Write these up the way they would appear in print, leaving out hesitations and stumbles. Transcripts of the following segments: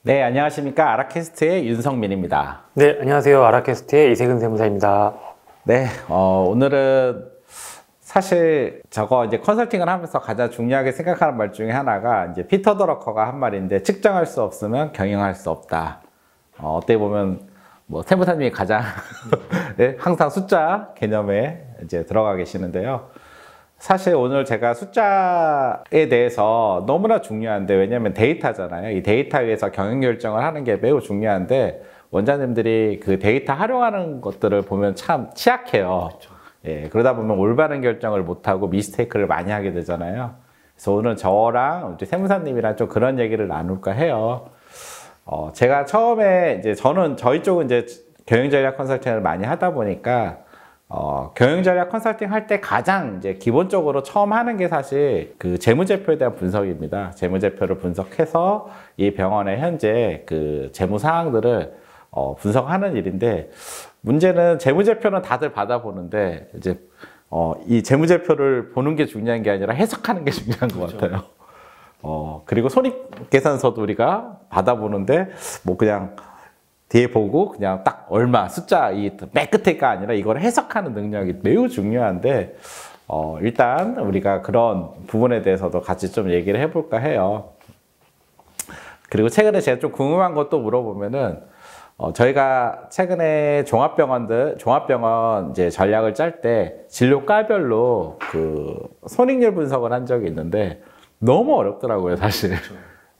네, 안녕하십니까. 아라캐스트의 윤성민입니다. 네, 안녕하세요. 아라캐스트의 이세근 세무사입니다. 네, 오늘은 사실 저거 이제 컨설팅을 하면서 가장 중요하게 생각하는 말 중에 하나가 이제 피터 드러커가 한 말인데, 측정할 수 없으면 경영할 수 없다. 어떻게 보면 뭐 세무사님이 가장 네, 항상 숫자 개념에 이제 들어가 계시는데요. 사실 오늘 제가 숫자에 대해서 너무나 중요한데, 왜냐하면 데이터잖아요. 이 데이터 위에서 경영 결정을 하는 게 매우 중요한데, 원장님들이 그 데이터 활용하는 것들을 보면 참 취약해요. 예, 그러다 보면 올바른 결정을 못하고 미스테이크를 많이 하게 되잖아요. 그래서 오늘 저랑 이제 세무사님이랑 좀 그런 얘기를 나눌까 해요. 제가 처음에 이제 저희 쪽은 이제 경영전략 컨설팅을 많이 하다 보니까 경영전략 컨설팅 할 때 가장 이제 기본적으로 처음 하는 게 사실 그 재무제표에 대한 분석입니다. 재무제표를 분석해서 이 병원의 현재 그 재무 사항들을 분석하는 일인데, 문제는 재무제표는 다들 받아보는데 이제 이 재무제표를 보는 게 중요한 게 아니라 해석하는 게 중요한 것 같아요. 그리고 손익계산서도 우리가 받아보는데 뭐 그냥 뒤에 보고 그냥 딱 얼마 숫자 이 맨 끝에가 아니라 이걸 해석하는 능력이 매우 중요한데, 일단 우리가 그런 부분에 대해서도 같이 좀 얘기를 해볼까 해요. 그리고 최근에 제가 좀 궁금한 것도 물어보면은, 저희가 최근에 종합병원 이제 전략을 짤 때 진료과별로 그 손익률 분석을 한 적이 있는데 너무 어렵더라고요, 사실.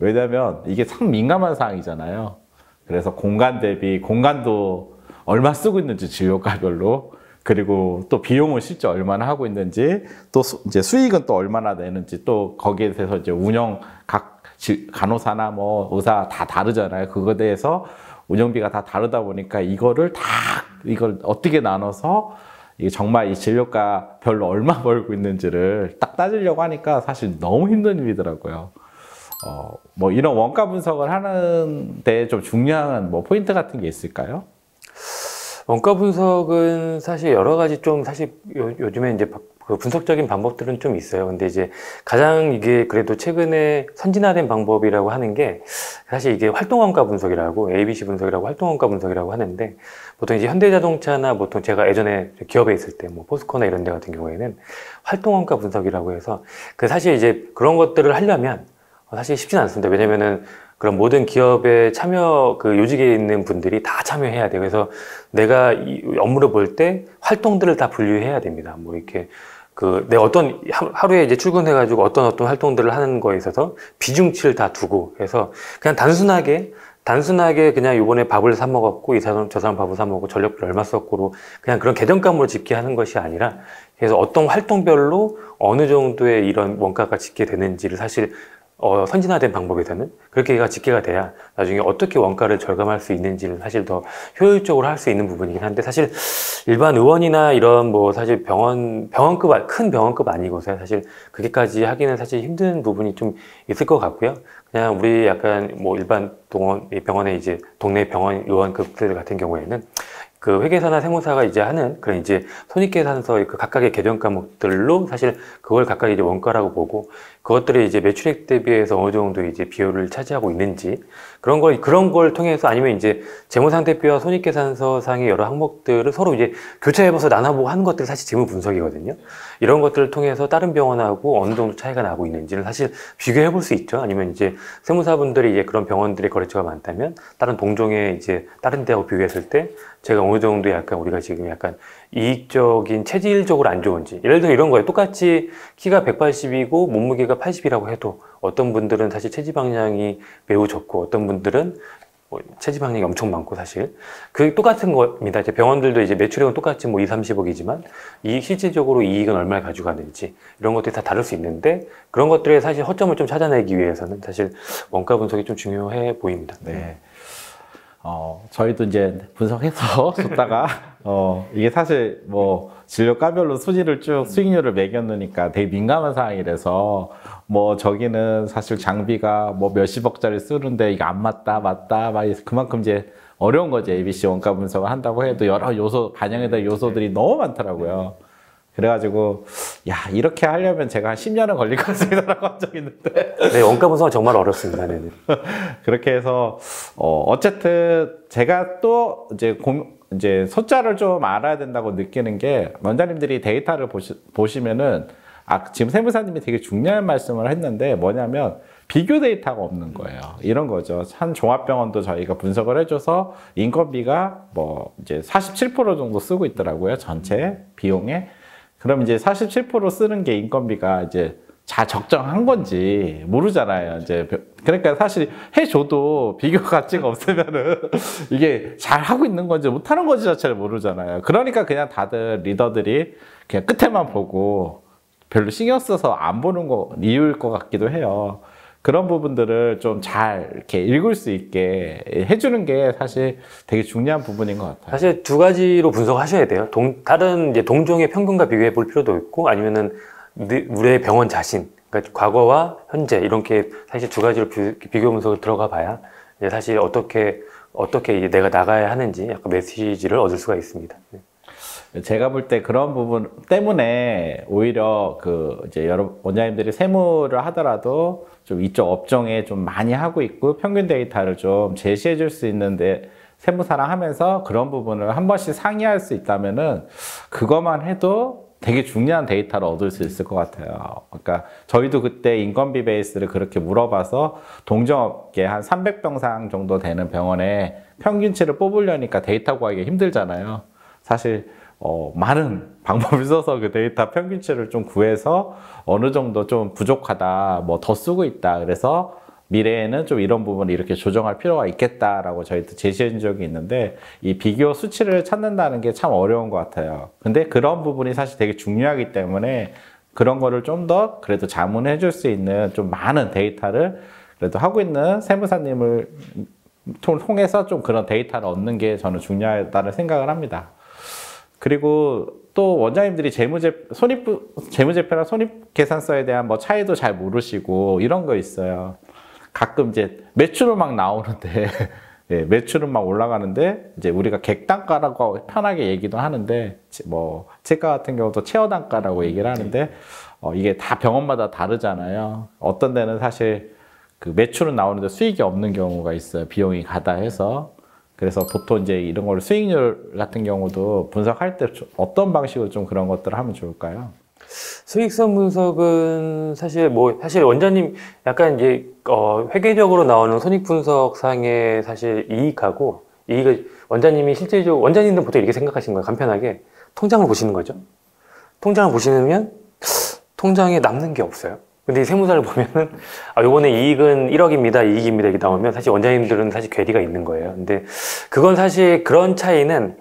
왜냐면 이게 참 민감한 사항이잖아요. 그래서 공간 대비, 공간도 얼마 쓰고 있는지 진료과별로, 그리고 또 비용은 실제 얼마나 하고 있는지, 또 이제 수익은 또 얼마나 내는지, 또 거기에 대해서 이제 운영 각 간호사나 뭐 의사 다 다르잖아요. 그거에 대해서 운영비가 다 다르다 보니까 이걸 어떻게 나눠서 이게 정말 이 진료가 별로 얼마 벌고 있는지를 딱 따지려고 하니까 사실 너무 힘든 일이더라고요. 뭐 이런 원가 분석을 하는데 좀 중요한 뭐 포인트 같은 게 있을까요? 원가 분석은 사실 여러 가지 좀 사실 요즘에 이제 그 분석적인 방법들은 좀 있어요. 근데 이제 가장 이게 그래도 최근에 선진화된 방법이라고 하는 게 사실 이게 활동원가 분석이라고, ABC 분석이라고 활동원가 분석이라고 하는데, 보통 이제 현대자동차나 보통 제가 예전에 기업에 있을 때 뭐 포스코나 이런 데 같은 경우에는 활동원가 분석이라고 해서 그 사실 이제 그런 것들을 하려면 사실 쉽지는 않습니다. 왜냐면은 그런 모든 기업에 참여, 그 요직에 있는 분들이 다 참여해야 돼요. 그래서 내가 이 업무를 볼 때 활동들을 다 분류해야 됩니다. 뭐 이렇게 내 어떤 하루에 이제 출근해가지고 어떤 활동들을 하는 거에 있어서 비중치를 다 두고 해서 그냥 단순하게 그냥 요번에 밥을 사 먹었고 이 사람 저 사람 밥을 사 먹고 전력비를 얼마 썼고로 그냥 그런 계정감으로 집계 하는 것이 아니라, 그래서 어떤 활동별로 어느 정도의 이런 원가가 집계 되는지를 사실 선진화된 방법에서는 그렇게가 집계가 돼야 나중에 어떻게 원가를 절감할 수 있는지를 사실 더 효율적으로 할 수 있는 부분이긴 한데, 사실 일반 의원이나 이런 뭐 사실 큰 병원급 아니고서 사실 그렇게까지 하기는 사실 힘든 부분이 좀 있을 것 같고요. 그냥 우리 약간 뭐 일반 병원의 이제 동네 병원 의원급들 같은 경우에는 그 회계사나 세무사가 이제 하는 그런 이제 손익계산서의 그 각각의 계정 과목들로 사실 그걸 각각 이제 원가라고 보고, 그것들이 이제 매출액 대비해서 어느 정도 이제 비율을 차지하고 있는지 그런 걸 통해서, 아니면 이제 재무상태표와 손익계산서 상의 여러 항목들을 서로 이제 교차해봐서 나눠보고 하는 것들이 사실 재무 분석이거든요. 이런 것들을 통해서 다른 병원하고 어느 정도 차이가 나고 있는지를 사실 비교해 볼 수 있죠. 아니면 이제 세무사분들이 이제 그런 병원들의 거래처가 많다면 다른 동종의 이제 다른 데하고 비교했을 때 제가 어느 정도 약간 우리가 지금 약간 이익적인 체질적으로 안 좋은지, 예를 들어 이런 거예요. 똑같이 키가 180이고 몸무게가 80이라고 해도 어떤 분들은 사실 체지방량이 매우 적고 어떤 분들은 뭐 체지방량이 엄청 많고, 사실 그 똑같은 겁니다. 이제 병원들도 이제 매출액은 똑같이 뭐 2, 30억이지만 실질적으로 이익은 얼마를 가져가는지 이런 것들이 다 다를 수 있는데, 그런 것들의 사실 허점을 좀 찾아내기 위해서는 사실 원가 분석이 좀 중요해 보입니다. 네. 저희도 이제 분석해서 줬다가, 이게 사실 뭐 진료과별로 수익률을 매겼으니까 되게 민감한 사항이라서, 뭐 저기는 사실 장비가 뭐 몇십억짜리 쓰는데 이게 안 맞다, 막 그만큼 이제 어려운 거지. ABC 원가 분석을 한다고 해도 여러 반영에 대한 요소들이 너무 많더라고요. 그래가지고 야 이렇게 하려면 제가 한 10년은 걸릴 것 같습니다라고 한 적이 있는데 네, 원가 분석은 정말 어렵습니다. 네. 그렇게 해서 어쨌든 제가 또 이제 숫자를 좀 알아야 된다고 느끼는 게 원장님들이 데이터를 보시면은 지금 세무사님이 되게 중요한 말씀을 했는데 뭐냐면 비교 데이터가 없는 거예요. 이런 거죠. 한 종합병원도 저희가 분석을 해줘서 인건비가 뭐 이제 47% 정도 쓰고 있더라고요. 전체 비용에. 그럼 이제 47% 쓰는 게 인건비가 이제 잘 적정한 건지 모르잖아요. 이제 그러니까 사실 해줘도 비교 가치가 없으면은 이게 잘 하고 있는 건지 못하는 건지 자체를 모르잖아요. 그러니까 그냥 다들 리더들이 그냥 끝에만 보고 별로 신경 써서 안 보는 거 이유일 것 같기도 해요. 그런 부분들을 좀 잘 이렇게 읽을 수 있게 해주는 게 사실 되게 중요한 부분인 것 같아요. 사실 두 가지로 분석하셔야 돼요. 다른 이제 동종의 평균과 비교해 볼 필요도 있고 아니면은 우리의 병원 자신, 그러니까 과거와 현재 이렇게 사실 두 가지로 비교 분석을 들어가 봐야 이제 사실 어떻게 이제 내가 나가야 하는지 약간 메시지를 얻을 수가 있습니다. 제가 볼 때 그런 부분 때문에 오히려 이제 여러 원장님들이 세무를 하더라도 좀 이쪽 업종에 좀 많이 하고 있고 평균 데이터를 좀 제시해 줄 수 있는데 세무사랑 하면서 그런 부분을 한 번씩 상의할 수 있다면은 그것만 해도 되게 중요한 데이터를 얻을 수 있을 것 같아요. 그러니까 저희도 그때 인건비 베이스를 그렇게 물어봐서 동종업계 한 300병상 정도 되는 병원에 평균치를 뽑으려니까 데이터 구하기 힘들잖아요. 사실 많은 방법을 써서 그 데이터 평균치를 좀 구해서 어느 정도 좀 부족하다, 뭐 더 쓰고 있다. 그래서 미래에는 좀 이런 부분을 이렇게 조정할 필요가 있겠다라고 저희도 제시한 적이 있는데 이 비교 수치를 찾는다는 게 참 어려운 것 같아요. 근데 그런 부분이 사실 되게 중요하기 때문에 그런 거를 좀 더 그래도 자문해 줄 수 있는 좀 많은 데이터를 그래도 하고 있는 세무사님을 통해서 좀 그런 데이터를 얻는 게 저는 중요하다는 생각을 합니다. 그리고 또 원장님들이 재무제표랑 손익계산서에 대한 뭐 차이도 잘 모르시고 이런 거 있어요. 가끔 이제 매출은 막 나오는데 예, 매출은 막 올라가는데 이제 우리가 객단가라고 편하게 얘기도 하는데 뭐 치과 같은 경우도 체어단가라고 얘기를 하는데 이게 다 병원마다 다르잖아요. 어떤 데는 사실 그 매출은 나오는데 수익이 없는 경우가 있어요. 비용이 가다 해서. 그래서 보통 이제 이런 걸 수익률 같은 경우도 분석할 때 어떤 방식으로 좀 그런 것들을 하면 좋을까요? 수익성 분석은 사실 원장님 약간 이제 회계적으로 나오는 손익 분석 상의 사실 이익하고 이익을 원장님이 실제적으로 원장님도 보통 이렇게 생각하시는 거예요. 간편하게 통장을 보시는 거죠. 통장을 보시면 통장에 남는 게 없어요. 근데 이 세무사를 보면은 요번에 이익은 1억입니다. 이익입니다. 이렇게 나오면 사실 원장님들은 사실 괴리가 있는 거예요. 근데 그건 사실 그런 차이는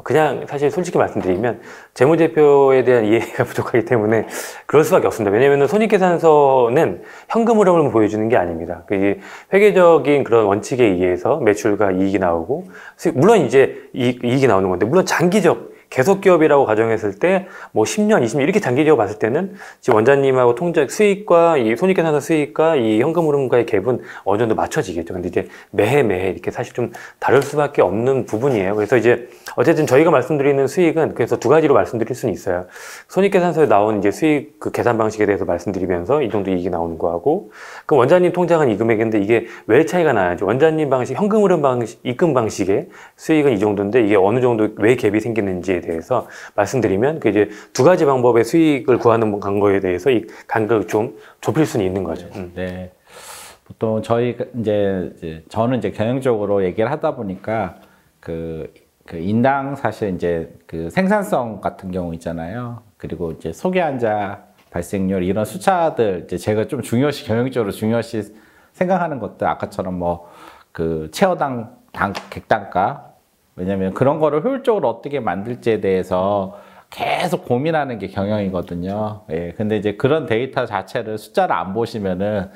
그냥 사실 솔직히 말씀드리면 재무제표에 대한 이해가 부족하기 때문에 그럴 수밖에 없습니다. 왜냐하면 손익계산서는 현금 흐름을 보여주는 게 아닙니다. 이게 회계적인 그런 원칙에 의해서 매출과 이익이 나오고 물론 이제 이익이 나오는 건데 물론 장기적 계속기업이라고 가정했을 때 뭐 10년, 20년 이렇게 장기적으로 봤을 때는 지금 원장님하고 통장 수익과 이 손익계산서 수익과 이 현금 흐름과의 갭은 어느 정도 맞춰지겠죠. 근데 이제 매해 이렇게 사실 좀 다를 수밖에 없는 부분이에요. 그래서 이제 어쨌든 저희가 말씀드리는 수익은 그래서 두 가지로 말씀드릴 수는 있어요. 손익계산서에 나온 이제 수익 그 계산 방식에 대해서 말씀드리면서 이 정도 이익이 나오는 거하고 그럼 원장님 통장은 이 금액인데 이게 왜 차이가 나야지 원장님 방식 현금 흐름 방식 입금 방식의 수익은 이 정도인데 이게 어느 정도 왜 갭이 생기는지에 대해서 말씀드리면 그 이제 두 가지 방법의 수익을 구하는 거에 대해서 이 간격을 좀 좁힐 수는 있는 거죠. 네. 보통 저는 이제 경영적으로 얘기를 하다 보니까 그 인당 사실 이제 그 생산성 같은 경우 있잖아요. 그리고 이제 소개 환자 발생률 이런 숫자들 이제 제가 좀 경영적으로 중요시 생각하는 것들 아까처럼 뭐 그 체어당 객단가 왜냐면 그런 거를 효율적으로 어떻게 만들지에 대해서 계속 고민하는 게 경영이거든요. 예. 근데 이제 그런 데이터 자체를 숫자를 안 보시면은,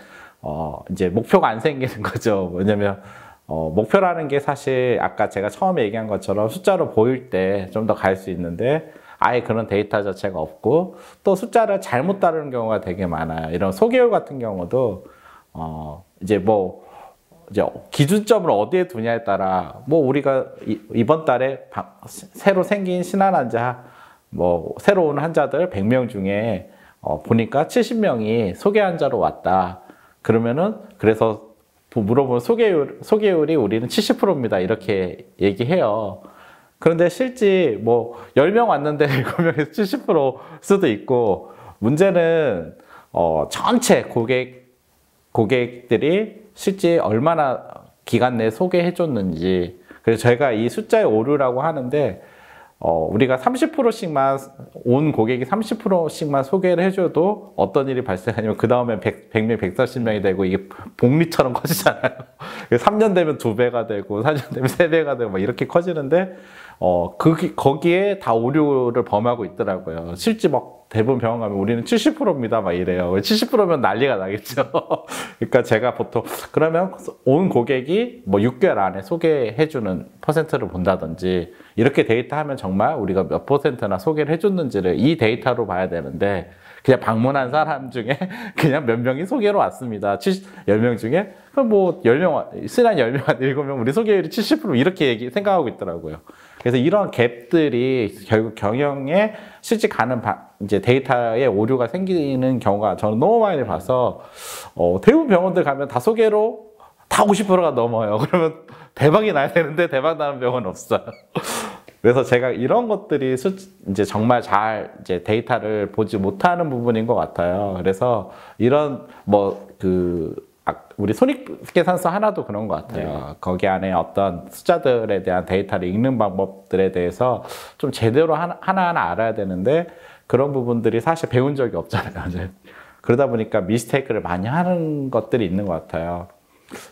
이제 목표가 안 생기는 거죠. 왜냐면, 목표라는 게 사실 아까 제가 처음에 얘기한 것처럼 숫자로 보일 때 좀 더 갈 수 있는데, 아예 그런 데이터 자체가 없고, 또 숫자를 잘못 따르는 경우가 되게 많아요. 이런 소개율 같은 경우도, 이제 기준점을 어디에 두냐에 따라, 우리가 이번 달에 새로 생긴 신한 환자, 뭐 새로 온 환자들 100명 중에 보니까 70명이 소개 환자로 왔다. 그러면은 그래서 물어보면 소개율이 우리는 70%입니다. 이렇게 얘기해요. 그런데 실제 뭐 10명 왔는데 7명에서 70% 수도 있고, 문제는 전체 고객들이 실제 얼마나 기간 내에 소개해 줬는지. 그래서 저희가 이 숫자의 오류라고 하는데, 우리가 30%씩만, 온 고객이 30%씩만 소개를 해줘도 어떤 일이 발생하냐면, 그 다음에 100명, 140명이 되고, 이게 복리처럼 커지잖아요. 3년 되면 2배가 되고, 4년 되면 3배가 되고, 막 이렇게 커지는데, 거기에 다 오류를 범하고 있더라고요. 실제 막 대부분 병원 가면 우리는 70%입니다. 막 이래요. 70%면 난리가 나겠죠. 그러니까 제가 보통, 그러면 온 고객이 뭐 6개월 안에 소개해주는 퍼센트를 본다든지, 이렇게 데이터 하면 정말 우리가 몇 %나 소개를 해줬는지를 이 데이터로 봐야 되는데, 그냥 방문한 사람 중에 그냥 몇 명이 소개로 왔습니다. 10명 중에? 그럼 뭐 10명, 순한 10명, 7명, 우리 소개율이 70% 이렇게 생각하고 있더라고요. 그래서 이런 갭들이 결국 경영에 실제 가는 이제 데이터에 오류가 생기는 경우가 저는 너무 많이 봐서, 대부분 병원들 가면 다 소개로 다 50%가 넘어요. 그러면 대박이 나야 되는데 대박 나는 병원은 없어요. 그래서 제가 이런 것들이 이제 정말 잘 이제 데이터를 보지 못하는 부분인 것 같아요. 그래서 이런 우리 손익계산서 하나도 그런 것 같아요. 네. 거기 안에 어떤 숫자들에 대한 데이터를 읽는 방법들에 대해서 좀 제대로 하나하나 알아야 되는데, 그런 부분들이 사실 배운 적이 없잖아요. 이제. 그러다 보니까 미스테이크를 많이 하는 것들이 있는 것 같아요.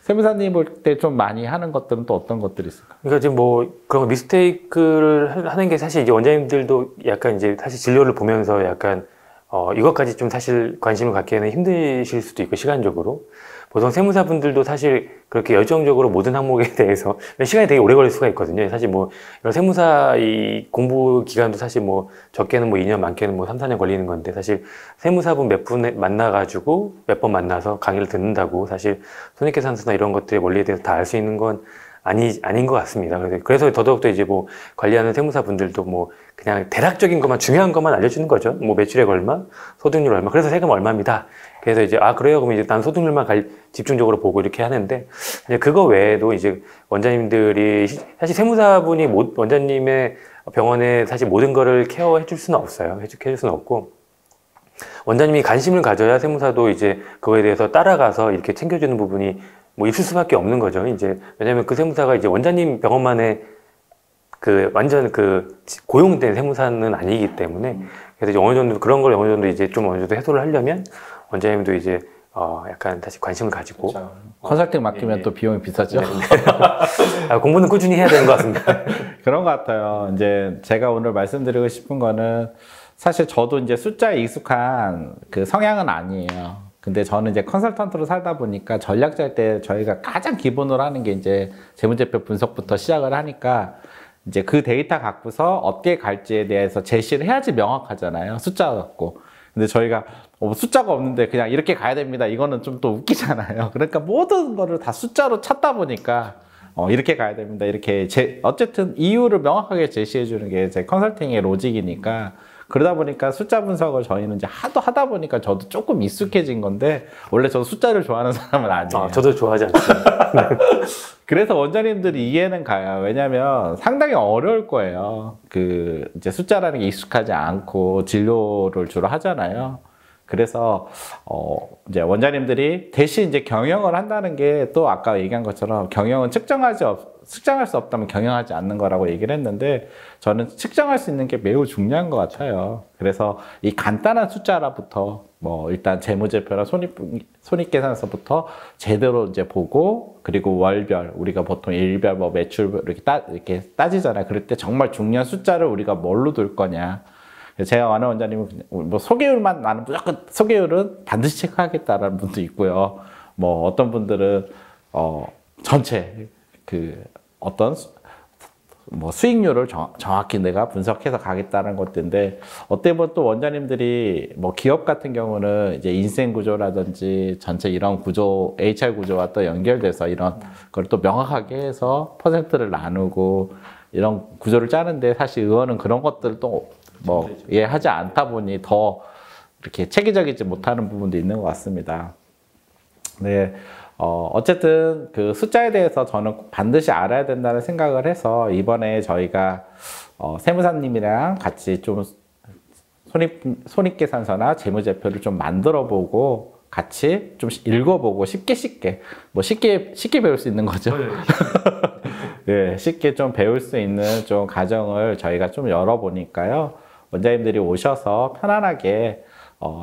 세무사님 볼 때 좀 많이 하는 것들은 또 어떤 것들이 있을까요? 그러니까 지금 뭐 그런 미스테이크를 하는 게 사실 이제 원장님들도 약간 이제 사실 진료를 보면서 약간 이것까지 좀 사실 관심을 갖기에는 힘드실 수도 있고, 시간적으로. 보통 세무사분들도 사실 그렇게 열정적으로 모든 항목에 대해서 시간이 되게 오래 걸릴 수가 있거든요. 사실 뭐 이런 세무사 이 공부 기간도 사실 뭐 적게는 뭐 2년, 많게는 뭐 3, 4년 걸리는 건데, 사실 세무사분 몇 분 만나가지고 몇 번 만나서 강의를 듣는다고 사실 손익계산서나 이런 것들의 원리에 대해서 다 알 수 있는 건 아닌 것 같습니다. 그래서 더더욱더 이제 뭐 관리하는 세무사분들도 뭐 그냥 대략적인 것만, 중요한 것만 알려주는 거죠. 뭐 매출액 얼마, 소득률 얼마, 그래서 세금 얼마입니다. 그래서 이제 그래요, 그러면 이제 난 소득률만 집중적으로 보고 이렇게 하는데, 이제 그거 외에도 이제 원장님들이 사실 세무사분이 원장님의 병원에 사실 모든 거를 케어해 줄 수는 없어요. 해줄 수는 없고, 원장님이 관심을 가져야 세무사도 이제 그거에 대해서 따라가서 이렇게 챙겨주는 부분이 뭐 있을 수밖에 없는 거죠. 이제 왜냐면 그 세무사가 이제 원장님 병원만의 완전 고용된 세무사는 아니기 때문에, 그래서 이제 어느 정도 그런 걸 어느 정도 이제 좀 어느 정도 해소를 하려면 원장님도 이제 약간 다시 관심을 가지고. 그렇죠. 컨설팅 맡기면 또 비용이 비싸죠. 공부는 꾸준히 해야 되는 것 같습니다. 그런 것 같아요. 이제 제가 오늘 말씀드리고 싶은 거는, 사실 저도 이제 숫자에 익숙한 그 성향은 아니에요. 근데 저는 이제 컨설턴트로 살다 보니까 전략 짤 때 저희가 가장 기본으로 하는 게 이제 재무제표 분석부터 시작을 하니까, 이제 그 데이터 갖고서 어떻게 갈지에 대해서 제시를 해야지 명확하잖아요. 숫자 갖고. 근데 저희가 숫자가 없는데 그냥 이렇게 가야 됩니다. 이거는 좀 또 웃기잖아요. 그러니까 모든 거를 다 숫자로 찾다 보니까 이렇게 가야 됩니다. 이렇게 어쨌든 이유를 명확하게 제시해 주는 게 제 컨설팅의 로직이니까, 그러다 보니까 숫자 분석을 저희는 이제 하다 보니까 저도 조금 익숙해진 건데, 원래 저도 숫자를 좋아하는 사람은 아니에요. 저도 좋아하지 않습니다. 그래서 원장님들이 이해는 가요. 왜냐면 상당히 어려울 거예요. 이제 숫자라는 게 익숙하지 않고 진료를 주로 하잖아요. 그래서 이제 원장님들이 대신 이제 경영을 한다는 게, 또 아까 얘기한 것처럼 경영은 측정할 수 없다면 경영하지 않는 거라고 얘기를 했는데, 저는 측정할 수 있는 게 매우 중요한 것 같아요. 그래서 이 간단한 숫자라부터 뭐 일단 재무제표나 손익계산서부터 제대로 이제 보고, 그리고 월별, 우리가 보통 일별 뭐 매출 이렇게 따지잖아요. 그럴 때 정말 중요한 숫자를 우리가 뭘로 둘 거냐. 제가 아는 원장님은 뭐 소개율만, 나는 무조건 소개율은 반드시 체크하겠다라는 분도 있고요. 뭐 어떤 분들은 전체 어떤 뭐 수익률을 정확히 내가 분석해서 가겠다는 것인데, 어때 보면 또 원장님들이 뭐 기업 같은 경우는 이제 인센 구조라든지 전체 이런 구조, HR 구조와 또 연결돼서 이런 걸 또 명확하게 해서 퍼센트를 나누고 이런 구조를 짜는데, 사실 의원은 그런 것들을 또 뭐 이해하지 않다 보니 더 이렇게 체계적이지 못하는 부분도 있는 것 같습니다. 네, 어쨌든 그 숫자에 대해서 저는 반드시 알아야 된다는 생각을 해서 이번에 저희가 세무사님이랑 같이 좀 손익계산서나 재무제표를 좀 만들어 보고 같이 좀 읽어보고 쉽게 배울 수 있는 거죠. 네, 쉽게 좀 배울 수 있는 좀 과정을 저희가 좀 열어보니까요. 원장님들이 오셔서 편안하게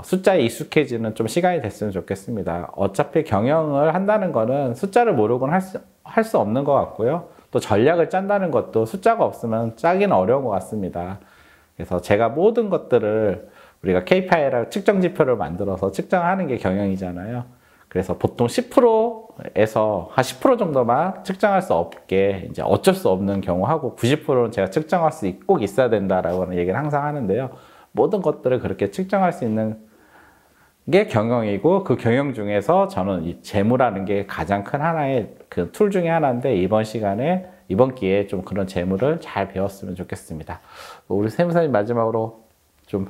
숫자에 익숙해지는 좀 시간이 됐으면 좋겠습니다. 어차피 경영을 한다는 거는 숫자를 모르고는 할 수 없는 것 같고요. 또 전략을 짠다는 것도 숫자가 없으면 짜기는 어려운 것 같습니다. 그래서 제가 모든 것들을 우리가 KPI랑 측정 지표를 만들어서 측정하는 게 경영이잖아요. 그래서 보통 10%에서 한 10% 정도만 측정할 수 없게 이제 어쩔 수 없는 경우하고 90%는 제가 측정할 수 꼭 있어야 된다라고 하는 얘기를 항상 하는데요. 모든 것들을 그렇게 측정할 수 있는 게 경영이고 그 경영 중에서 저는 이 재무라는 게 가장 큰 하나의 그 툴 중에 하나인데 이번 기회에 좀 그런 재무를 잘 배웠으면 좋겠습니다. 우리 세무사님 마지막으로 좀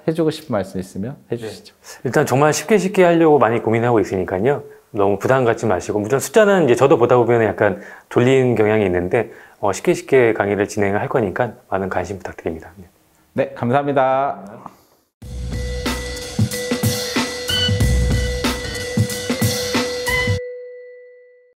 해주고 싶은 말씀 있으면 해주시죠. 일단 정말 쉽게 하려고 많이 고민하고 있으니까요. 너무 부담 갖지 마시고, 물론 숫자는 이제 저도 보다 보면 약간 졸리는 경향이 있는데 쉽게 강의를 진행을 할 거니까 많은 관심 부탁드립니다. 네, 감사합니다.